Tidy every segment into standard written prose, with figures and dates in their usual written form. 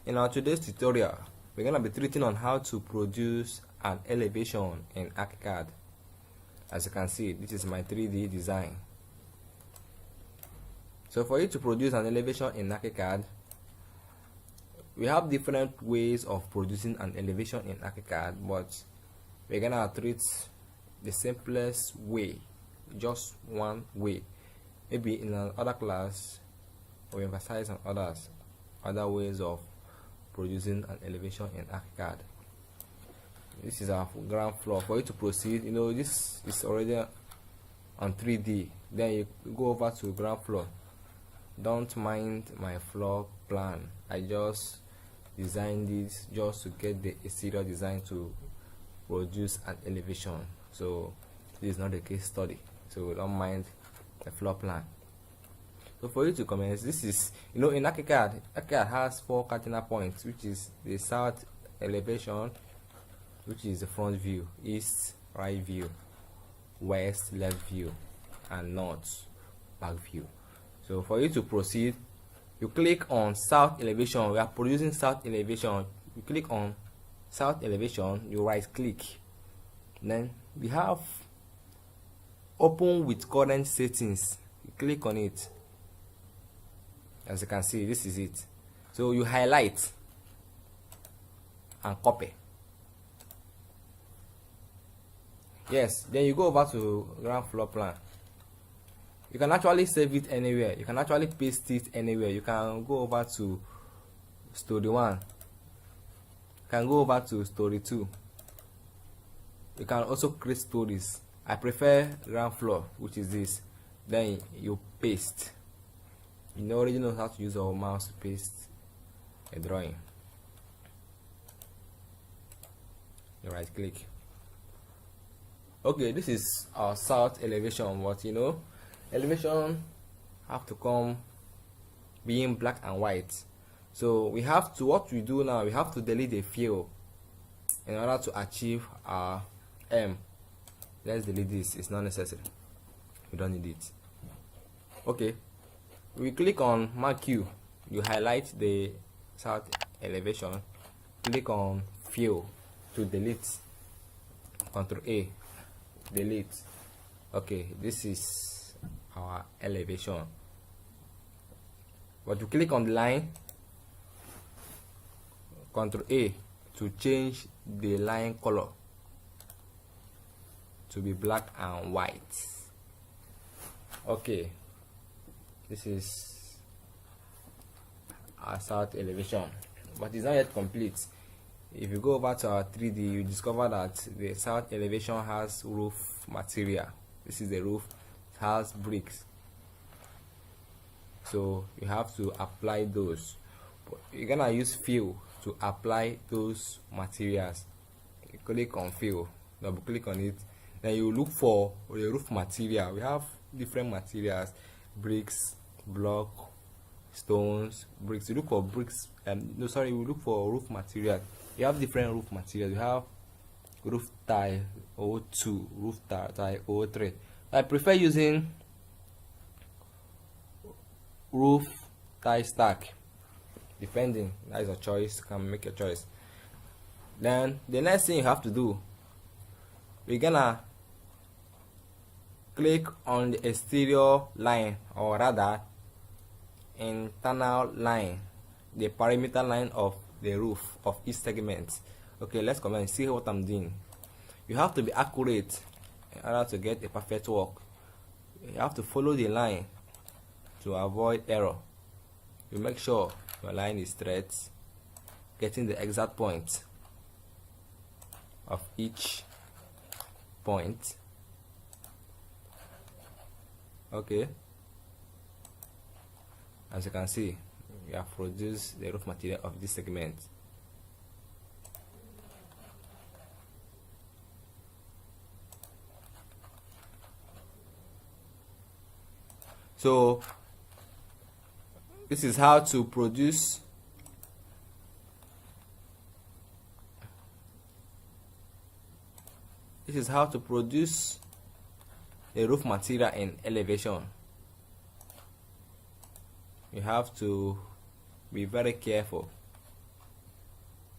In our today's tutorial, we're going to be treating on how to produce an elevation in Archicad. As you can see, this is my 3D design. So for you to produce an elevation in Archicad, we have different ways of producing an elevation in Archicad, but we're going to treat the simplest way, just one way. Maybe in another class, we emphasize on other ways of producing an elevation in Archicad. This is our ground floor. For you to proceed, this is already on 3D. Then you go over to ground floor. Don't mind my floor plan. I just designed this just to get the exterior design to produce an elevation. So this is not a case study. So don't mind the floor plan. So for you to commence, this is, in Archicad has 4 cardinal points, which is the south elevation, which is the front view, east right view, west left view, and north back view. So for you to proceed, you click on south elevation. We are producing south elevation. You click on south elevation, you right click, then we have open with current settings. You click on it. As you can see, this is it. So you highlight and copy. Yes, then you go over to ground floor plan. You can actually save it anywhere. You can actually paste it anywhere. You can go over to story 1. You can go over to story 2. You can also create stories. I prefer ground floor, which is this. Then you paste. You already know how to use our mouse to paste a drawing. You right click. Okay, this is our south elevation, but elevation have to come being black and white. So we have to, what we do now, we have to delete the fill in order to achieve our M. Let's delete this, it's not necessary. We don't need it. Okay. We click on mark you highlight the south elevation, click on fill to delete, Ctrl A, delete. Okay, this is our elevation. But you click on the line, Ctrl A to change the line color to be black and white. Okay, this is our south elevation, but it's not yet complete. If you go over to our 3D, you discover that the south elevation has roof material. This is the roof. It has bricks, so you have to apply those. You're gonna use fill to apply those materials. You click on fill, double click on it, then you look for the roof material. We have different materials: bricks, block, stones, bricks. You look for bricks. We look for roof material. You have different roof materials. You have roof tile 02, roof tile 03. I prefer using roof tile stack. Depending, that is a choice. You can make a choice. Then the next thing you have to do, we're gonna click on the exterior line, or rather internal line, the perimeter line of the roof of each segment. Okay, let's come and see what I'm doing. You have to be accurate in order to get a perfect work. You have to follow the line to avoid error. You make sure your line is straight, getting the exact point of each point. Okay, as you can see, we have produced the roof material of this segment. So this is how to produce a roof material in elevation. You have to be very careful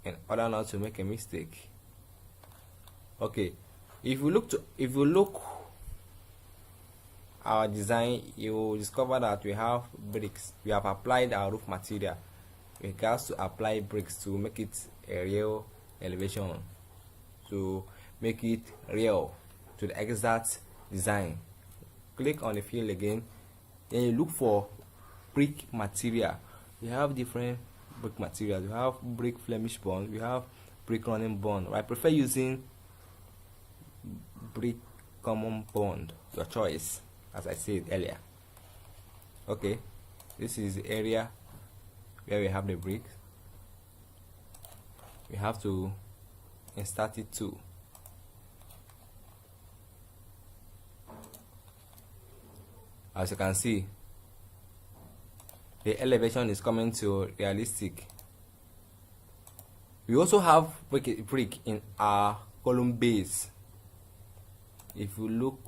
in order not to make a mistake. Okay, if you look our design, you will discover that we have bricks. We have applied our roof material. We got to apply bricks to make it a real elevation, to make it real to the exact design. Click on the field again, then you look for brick material. We have different brick materials. We have brick Flemish bond, we have brick running bond. I prefer using brick common bond, your choice, as I said earlier. Okay, this is the area where we have the brick. We have to insert it too. As you can see, the elevation is coming to realistic. We also have brick in our column base. If you look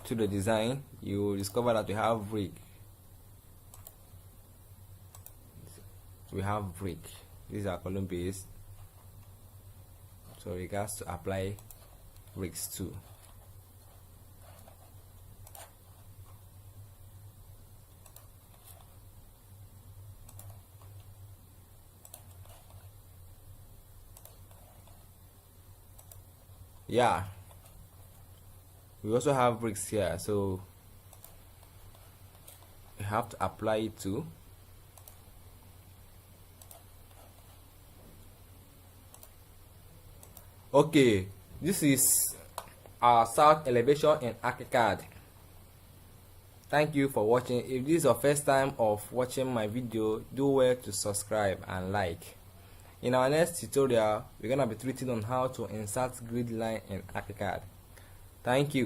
to the design, you will discover that we have brick. We have brick. This is our column base, so we got to apply bricks too. Yeah, we also have bricks here, so we have to apply it too. Okay, this is our south elevation in Archicad. Thank you for watching. If this is your first time of watching my video, do well to subscribe and like. In our next tutorial, we're gonna be treating on how to insert grid line in Archicad. Thank you.